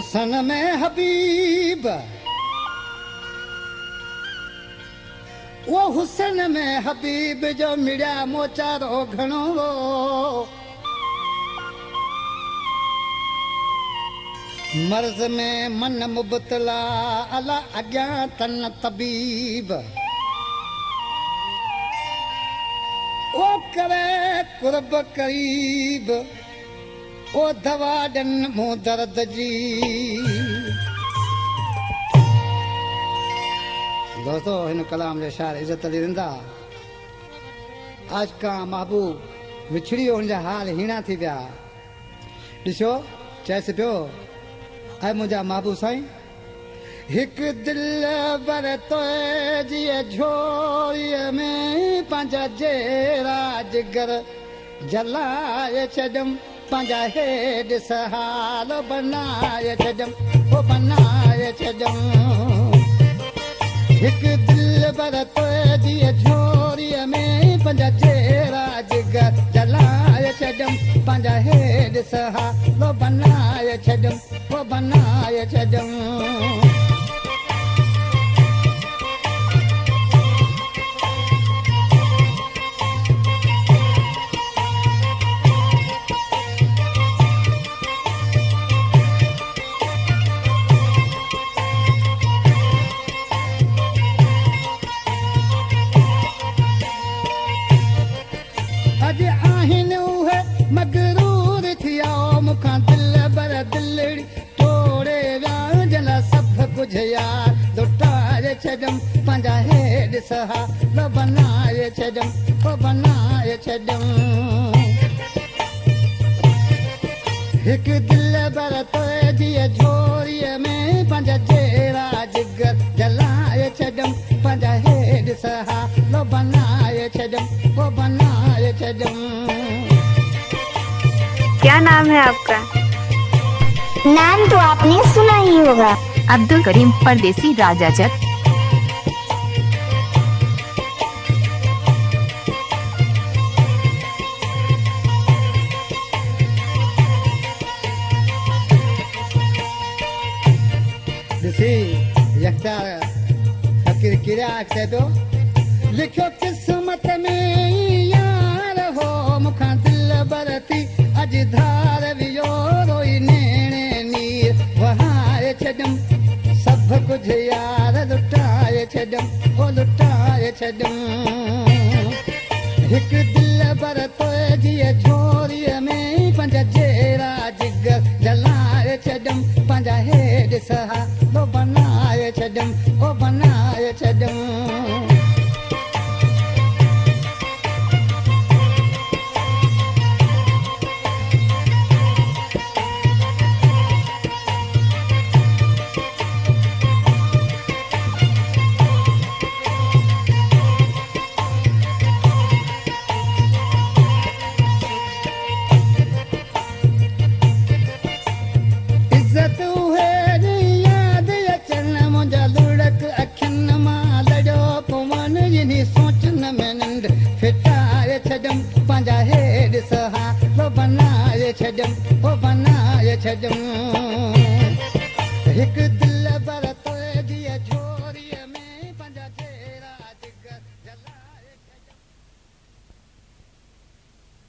हुसन में हबीब वो हुसन में हबीब जो मिड़िया मोचारो घणो मर्ज़ में मन मुबतला अला अॻियां तन तबीब ओ करे कुर्ब करीब ओ दवा ॾिन मूं दर्द जी। दोस्तों हिन कलाम जे शार इज़त ॾींदा आज का महबूब विछड़ी हुनजा हाल हीणा थी विया। ॾिसो चएसि पियो ऐं मुंहिंजा महबूब साईं हिकु दिलि बर तोए जीअं झोरीअ में पंहिंजा जेरा जिगर जलाए छॾियमि पंहिंजा हेॾ सहाल बनाए छॾियमि ओ बनाए छॾियमि। हिकु दिलि बर तोए जीअं झोरीअ में पंहिंजा जेरा जिगर जलाए छॾियमि पंहिंजा हेॾ सहाल बनाए छॾियमि ओ बनाए छॾियमि। अॼु आहिनि उहे मगरूर थिया मूंखां दिलि बर दिलड़ी तोड़े विया जन सभु कुझु यार लुटाए छॾियमि पंहिंजा हेॾ सहाल बनाए छॾियमि ओ बनाए छॾियमि। हिकु दिलि बर तोए जीअं झोरीअ में पंहिंजा जेरा जिगर जलाए छॾियमि पंहिंजा हेॾ सहाल बनाए छॾियमि ओ बनाए छॾियमि। क्या नाम है आपका? नाम तो आपने सुना ही होगा। अब्दुल करीम परदेसी राजा जट। ॾिसी यकता फ़कीर किरिया अचे पियो लिखियो क़िस्मत में यार हो मूंखां दिलि बर थी अॼु धार वियो रोई नेणे नीर वहाए छॾियमि सभु कुझु यार लुटाए छॾियमि ओ लुटाए छॾियमि। हिकु दिलि बर तोए जीअं झोरीअ में पंहिंजा जेरा जिगर जलाए छॾियमि पंहिंजा हेॾ सहाल बनाए छॾियमि ओ बनाए छॾियमि। इज़त उहे यादि अचनि मुंहिंजा लुड़क अखियुनि मां लड़ियो पवन जिनी सोचनि में निंड फिटाए छॾियमि पंहिंजा हेॾ सहाल बनाए छॾियमि ओ बनाए छॾियमि। हिकु